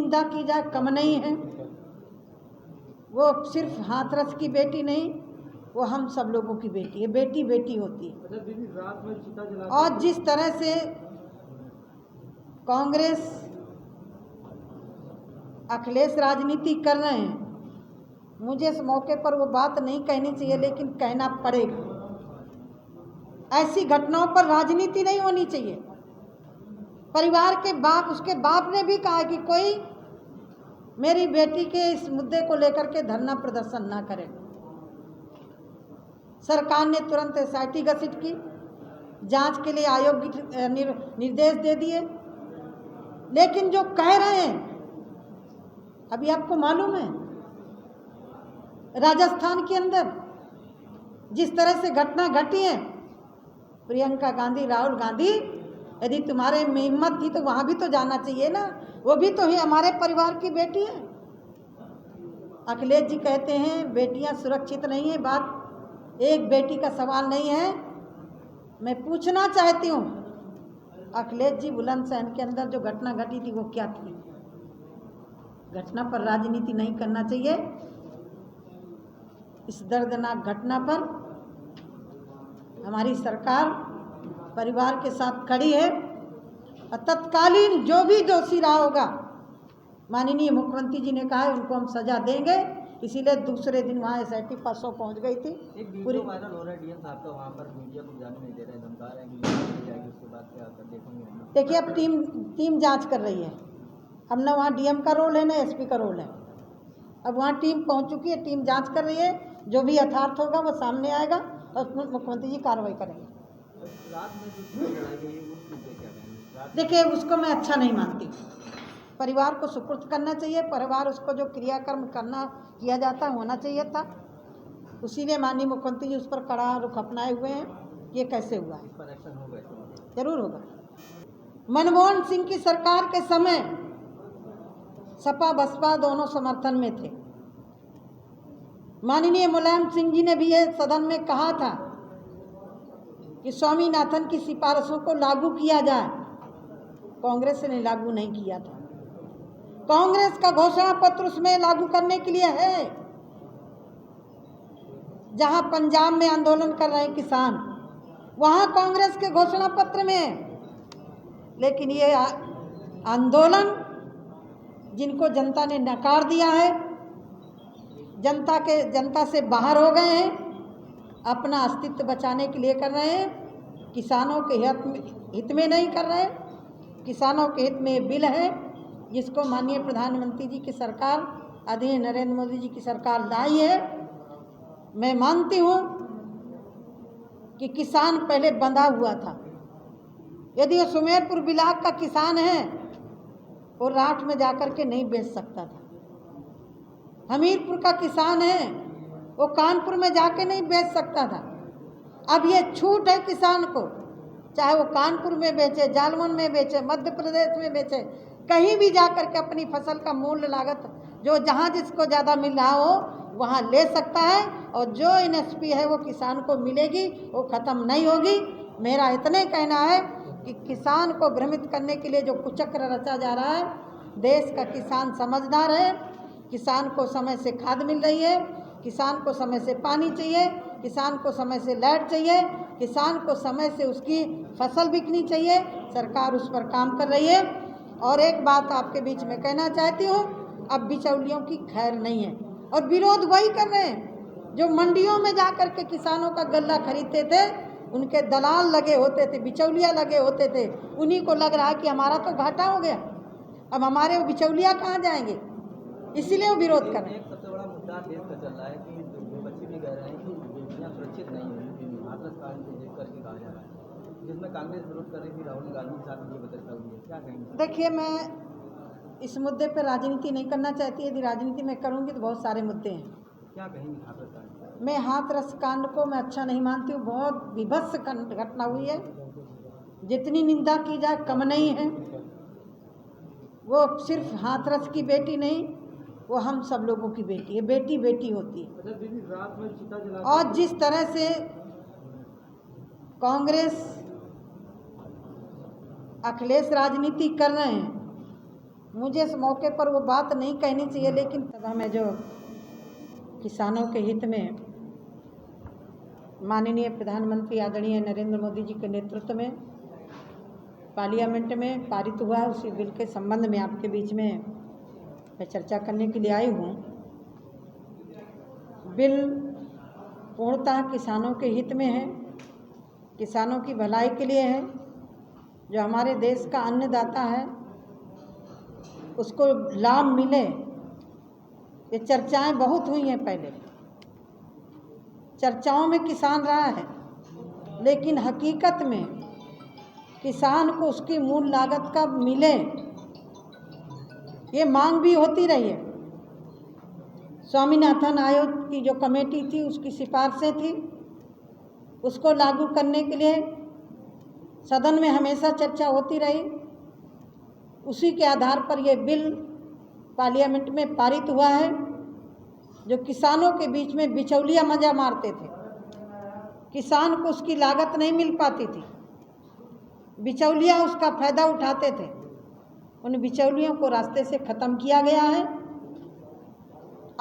निंदा की जाए कम नहीं है। वो सिर्फ हाथरस की बेटी नहीं, वो हम सब लोगों की बेटी है। बेटी बेटी होती है। और जिस तरह से कांग्रेस अखिलेश राजनीति कर रहे हैं, मुझे इस मौके पर वो बात नहीं कहनी चाहिए, लेकिन कहना पड़ेगा। ऐसी घटनाओं पर राजनीति नहीं होनी चाहिए। परिवार के बाप, उसके बाप ने भी कहा कि कोई मेरी बेटी के इस मुद्दे को लेकर के धरना प्रदर्शन ना करे। सरकार ने तुरंत एसआईटी गठित की, जांच के लिए आयोग की निर्देश दे दिए। लेकिन जो कह रहे हैं, अभी आपको मालूम है राजस्थान के अंदर जिस तरह से घटना घटी है, प्रियंका गांधी, राहुल गांधी, यदि तुम्हारे में हिम्मत थी तो वहां भी तो जाना चाहिए ना। वो भी तो है, हमारे परिवार की बेटी है। अखिलेश जी कहते हैं बेटियां सुरक्षित नहीं है। बात एक बेटी का सवाल नहीं है। मैं पूछना चाहती हूँ, अखिलेश जी, बुलंदशहर के अंदर जो घटना घटी थी वो क्या थी? घटना पर राजनीति नहीं करना चाहिए। इस दर्दनाक घटना पर हमारी सरकार परिवार के साथ खड़ी है और तत्कालीन जो भी दोषी रहा होगा, माननीय मुख्यमंत्री जी ने कहा है उनको हम सजा देंगे। इसीलिए दूसरे दिन वहाँ एसआईटी 500 पहुँच गई थी। एक वीडियो वायरल हो रहा है, डीएम साहब का वहाँ पर मीडिया को जाने नहीं दे रहे हैं, धमका रहे हैं कि जाएगी, उसके बाद क्या होता है देखेंगे। देखिए, अब टीम जांच कर रही है। अब ना वहाँ डीएम का रोल है ना एसपी का रोल है। अब वहाँ टीम पहुँच चुकी है, टीम जांच कर रही है। जो भी यथार्थ होगा वो सामने आएगा और मुख्यमंत्री जी कार्रवाई करेंगे। देखिए, उसको मैं अच्छा नहीं मानती। परिवार को सुपुर्द करना चाहिए। परिवार उसको जो क्रियाकर्म किया जाता होना चाहिए था। उसीलिए माननीय मुख्यमंत्री जी उस पर कड़ा रुख अपनाए हुए हैं। ये कैसे हुआ है? जरूर होगा। मनमोहन सिंह की सरकार के समय सपा बसपा दोनों समर्थन में थे। माननीय मुलायम सिंह जी ने भी ये सदन में कहा था कि स्वामीनाथन की सिफारिशों को लागू किया जाए। कांग्रेस ने लागू नहीं किया था। कांग्रेस का घोषणा पत्र उसमें लागू करने के लिए है। जहां पंजाब में आंदोलन कर रहे हैं किसान, वहां कांग्रेस के घोषणा पत्र में है। लेकिन ये आंदोलन जिनको जनता ने नकार दिया है, जनता से बाहर हो गए हैं, अपना अस्तित्व बचाने के लिए कर रहे हैं। किसानों के हित में नहीं कर रहे। किसानों के हित में बिल है जिसको माननीय प्रधानमंत्री जी की सरकार, आदरणीय नरेंद्र मोदी जी की सरकार लाई है। मैं मानती हूँ कि किसान पहले बंधा हुआ था। यदि वो सुमेरपुर बिलाग का किसान है, वो राठ में जाकर के नहीं बेच सकता था। हमीरपुर का किसान है, वो कानपुर में जाके नहीं बेच सकता था। अब ये छूट है किसान को, चाहे वो कानपुर में बेचे, जालवन में बेचे, मध्य प्रदेश में बेचे, कहीं भी जाकर के अपनी फसल का मूल्य लागत जो जहाँ जिसको ज़्यादा मिल रहा हो वहाँ ले सकता है। और जो एमएसपी है वो किसान को मिलेगी, वो ख़त्म नहीं होगी। मेरा इतने कहना है कि किसान को भ्रमित करने के लिए जो कुचक्र रचा जा रहा है, देश का किसान समझदार है। किसान को समय से खाद मिल रही है, किसान को समय से पानी चाहिए, किसान को समय से लाइट चाहिए, किसान को समय से उसकी फसल बिकनी चाहिए। सरकार उस पर काम कर रही है। और एक बात आपके बीच में कहना चाहती हूँ, अब बिचौलियों की खैर नहीं है। और विरोध वही कर रहे हैं जो मंडियों में जाकर के किसानों का गल्ला खरीदते थे। उनके दलाल लगे होते थे, बिचौलिया लगे होते थे। उन्हीं को लग रहा है कि हमारा तो घाटा हो गया, अब हमारे वो बिचौलिया कहाँ जाएंगे, इसीलिए वो विरोध कर रहे हैं। एक सबसे बड़ा मुद्दा देश का चल रहा है कि बच्चे भी कह रहे हैं कि बेटियां सुरक्षित नहीं है, हाथरस कांड को देख करके कहा जा रहा है, जिसमें कांग्रेस विरोध कर रही थी, राहुल गांधी के साथ ये बदलता हुई है, क्या कहेंगे? देखिए, मैं इस मुद्दे पर राजनीति नहीं करना चाहती। यदि राजनीति मैं करूंगी तो बहुत सारे मुद्दे हैं। क्या कहेंगे हाथरस कांड? मैं हाथरस कांड को मैं अच्छा नहीं मानती हूँ। बहुत विभत्स घटना हुई है। जितनी निंदा की जाए कम नहीं है। वो सिर्फ हाथरस की बेटी नहीं, वो हम सब लोगों की बेटी है। बेटी बेटी होती है। और जिस तरह से कांग्रेस अखिलेश राजनीति कर रहे हैं, मुझे इस मौके पर वो बात नहीं कहनी चाहिए, लेकिन सभा में जो किसानों के हित में माननीय प्रधानमंत्री आदरणीय नरेंद्र मोदी जी के नेतृत्व में पार्लियामेंट में पारित हुआ, उसी बिल के संबंध में आपके बीच में मैं चर्चा करने के लिए आई हूँ। बिल पूर्णतः किसानों के हित में है, किसानों की भलाई के लिए है। जो हमारे देश का अन्नदाता है उसको लाभ मिले, ये चर्चाएं बहुत हुई हैं। पहले चर्चाओं में किसान रहा है, लेकिन हकीकत में किसान को उसकी मूल लागत कब मिले, ये मांग भी होती रही है। स्वामीनाथन आयोग की जो कमेटी थी उसकी सिफारिशें थी, उसको लागू करने के लिए सदन में हमेशा चर्चा होती रही। उसी के आधार पर यह बिल पार्लियामेंट में पारित हुआ है। जो किसानों के बीच में बिचौलिया मजा मारते थे, किसान को उसकी लागत नहीं मिल पाती थी, बिचौलिया उसका फायदा उठाते थे, उन बिचौलियों को रास्ते से ख़त्म किया गया है।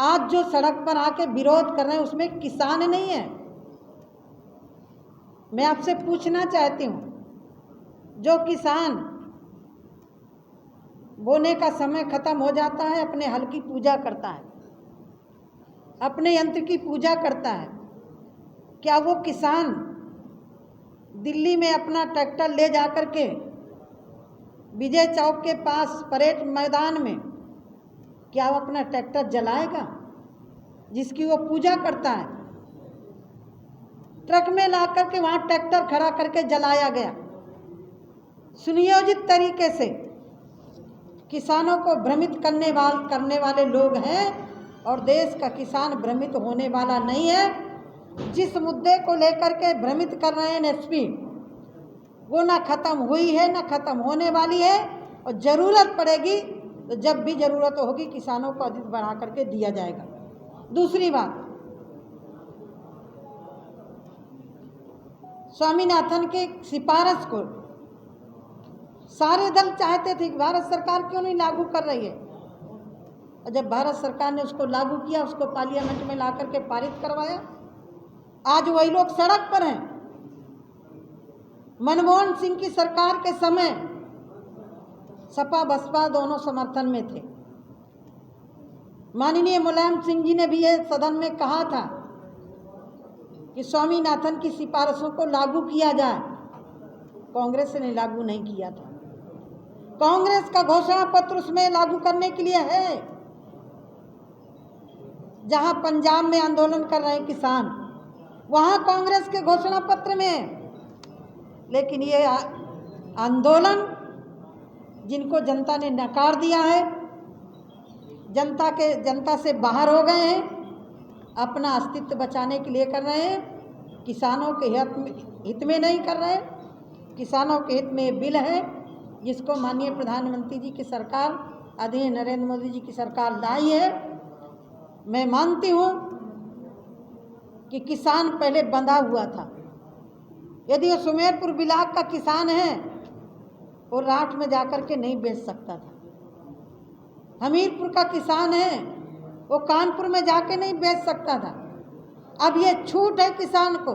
आज जो सड़क पर आके विरोध कर रहे हैं उसमें किसान नहीं है। मैं आपसे पूछना चाहती हूँ, जो किसान बोने का समय खत्म हो जाता है अपने हल की पूजा करता है, अपने यंत्र की पूजा करता है, क्या वो किसान दिल्ली में अपना ट्रैक्टर ले जाकर के विजय चौक के पास परेड मैदान में क्या वो अपना ट्रैक्टर जलाएगा जिसकी वो पूजा करता है? ट्रक में ला करके वहाँ ट्रैक्टर खड़ा करके जलाया गया। सुनियोजित तरीके से किसानों को भ्रमित करने वाले लोग हैं, और देश का किसान भ्रमित होने वाला नहीं है। जिस मुद्दे को लेकर के भ्रमित कर रहे हैं एसपी, वो ना ख़त्म हुई है ना ख़त्म होने वाली है, और ज़रूरत पड़ेगी तो जब भी ज़रूरत होगी किसानों को अधिक बढ़ा करके दिया जाएगा। दूसरी बात, स्वामीनाथन के सिफारिश को सारे दल चाहते थे कि भारत सरकार क्यों नहीं लागू कर रही है, और जब भारत सरकार ने उसको लागू किया, उसको पार्लियामेंट में ला करके पारित करवाया, आज वही लोग सड़क पर हैं। मनमोहन सिंह की सरकार के समय सपा बसपा दोनों समर्थन में थे। माननीय मुलायम सिंह जी ने भी ये सदन में कहा था कि स्वामीनाथन की सिफारिशों को लागू किया जाए। कांग्रेस ने लागू नहीं किया था। कांग्रेस का घोषणा पत्र उसमें लागू करने के लिए है। जहां पंजाब में आंदोलन कर रहे हैं किसान, वहां कांग्रेस के घोषणा पत्र में है। लेकिन ये आंदोलन जिनको जनता ने नकार दिया है, जनता से बाहर हो गए हैं, अपना अस्तित्व बचाने के लिए कर रहे हैं, किसानों के हित में नहीं कर रहे। किसानों के हित में बिल है जिसको माननीय प्रधानमंत्री जी की सरकार, आदरणीय नरेंद्र मोदी जी की सरकार लाई है। मैं मानती हूँ कि किसान पहले बंधा हुआ था। यदि वो सुमेरपुर ब्लॉक का किसान है, वो राठ में जाकर के नहीं बेच सकता था। हमीरपुर का किसान है, वो कानपुर में जाके नहीं बेच सकता था। अब ये छूट है किसान को,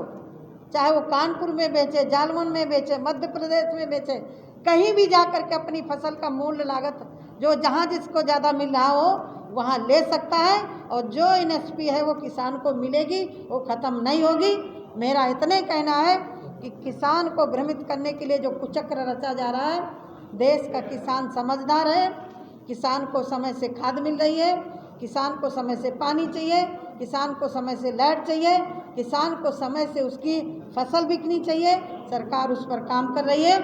चाहे वो कानपुर में बेचे, जालवन में बेचे, मध्य प्रदेश में बेचे, कहीं भी जाकर के अपनी फसल का मूल्य लागत जो जहाँ जिसको ज़्यादा मिल रहा हो वहाँ ले सकता है, और जो एमएसपी है वो किसान को मिलेगी, वो ख़त्म नहीं होगी। मेरा इतने कहना है कि किसान को भ्रमित करने के लिए जो कुचक्र रचा जा रहा है, देश का किसान समझदार है। किसान को समय से खाद मिल रही है, किसान को समय से पानी चाहिए, किसान को समय से लाइट चाहिए, किसान को समय से उसकी फसल बिकनी चाहिए। सरकार उस पर काम कर रही है।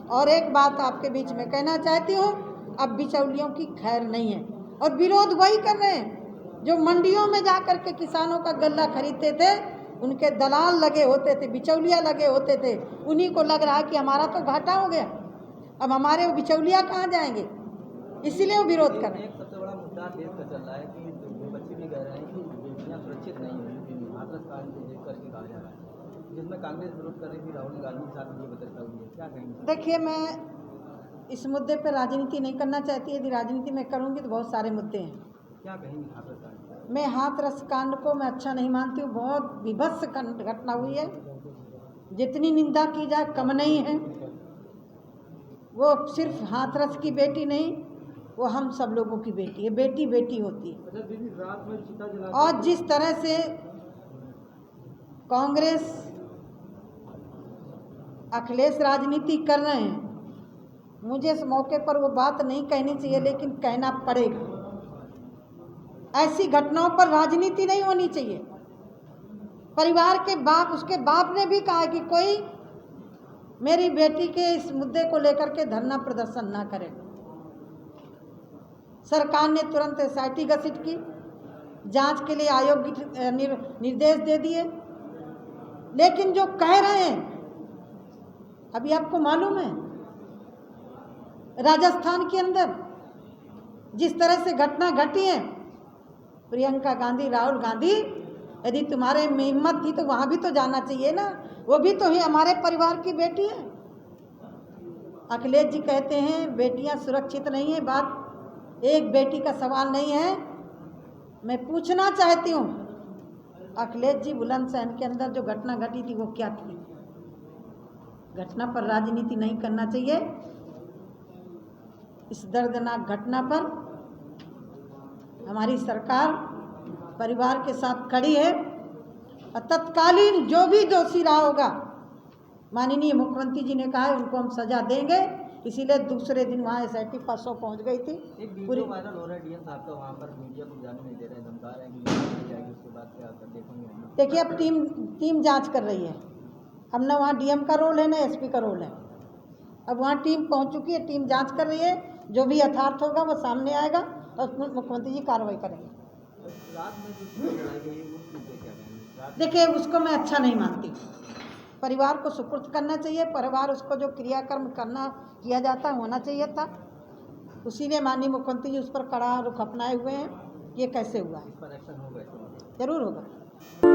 और एक बात आपके बीच में कहना चाहती हूँ, अब बिचौलियों की खैर नहीं है, और विरोध वही कर रहे हैं जो मंडियों में जाकर के किसानों का गल्ला खरीदते थे। उनके दलाल लगे होते थे, बिचौलिया लगे होते थे, उन्हीं को लग रहा है कि हमारा तो घाटा हो गया, अब हमारे बिचौलिया कहाँ जाएंगे, इसीलिए वो विरोध कर रहे हैं। एक सबसे बड़ा मुद्दा देश का चल रहा है कि वो बच्चे भी कह रहे हैं कि बेटियां सुरक्षित नहीं हुई, हाथरस कांड को देख करके कहा जा रहा है, जिसमें कांग्रेस विरोध कर रही थी, राहुल गांधी के साथ ये चर्चा हुई है, क्या कहेंगे? देखिए, मैं इस मुद्दे पर राजनीति नहीं करना चाहती। यदि राजनीति मैं करूंगी तो बहुत सारे मुद्दे हैं। क्या कहेंगे हाथरस कांड? मैं हाथरस कांड को मैं अच्छा नहीं मानती हूँ। बहुत विभत्स घटना हुई है। जितनी निंदा की जाए कम नहीं है। वो सिर्फ हाथरस की बेटी नहीं, वो हम सब लोगों की बेटी है। बेटी बेटी होती है। अच्छा दीदी, रात में चिता जला और जिस तरह से कांग्रेस अखिलेश राजनीति कर रहे हैं, मुझे इस मौके पर वो बात नहीं कहनी चाहिए, लेकिन कहना पड़ेगा। ऐसी घटनाओं पर राजनीति नहीं होनी चाहिए। परिवार के बाप, उसके बाप ने भी कहा कि कोई मेरी बेटी के इस मुद्दे को लेकर के धरना प्रदर्शन ना करे। सरकार ने तुरंत SIT गठित की, जांच के लिए आयोग की निर्देश दे दिए। लेकिन जो कह रहे हैं, अभी आपको मालूम है राजस्थान के अंदर जिस तरह से घटना घटी है, प्रियंका गांधी, राहुल गांधी, यदि तुम्हारे में हिम्मत थी तो वहां भी तो जाना चाहिए ना। वो भी तो है, हमारे परिवार की बेटी है। अखिलेश जी कहते हैं बेटियां सुरक्षित नहीं है। बात एक बेटी का सवाल नहीं है। मैं पूछना चाहती हूँ, अखिलेश जी, बुलंदशहर के अंदर जो घटना घटी थी वो क्या थी? घटना पर राजनीति नहीं करना चाहिए। इस दर्दनाक घटना पर हमारी सरकार परिवार के साथ खड़ी है और तत्कालीन जो भी दोषी रहा होगा, माननीय मुख्यमंत्री जी ने कहा है उनको हम सजा देंगे। इसीलिए दूसरे दिन वहाँ SIT 500 पहुँच गई थी। एक वीडियो वायरल हो रहा है डीएम साहब का, वहाँ पर मीडिया को जाने नहीं दे रहे हैं, धमका रहे हैं कि नहीं जाएगी। उसके बाद क्या कर देखेंगे? देखिए, अब टीम जांच कर रही है। अब ना वहाँ DM का रोल है, ना SP का रोल है। अब वहाँ टीम पहुँच चुकी है, टीम जांच कर रही है। जो भी यथार्थ होगा वो सामने आएगा और मुख्यमंत्री जी कार्रवाई करेंगे। रात में जो चिता जलाई गई है, उसको क्या कहेंगे? देखिए, उसको मैं अच्छा नहीं मानती। परिवार को सुपुर्द करना चाहिए। परिवार उसको जो क्रियाकर्म किया जाता है होना चाहिए था। उसीलिए माननीय मुख्यमंत्री जी उस पर कड़ा रुख अपनाए हुए हैं। ये कैसे हुआ है? इस पर एक्शन होगा? जरूर होगा।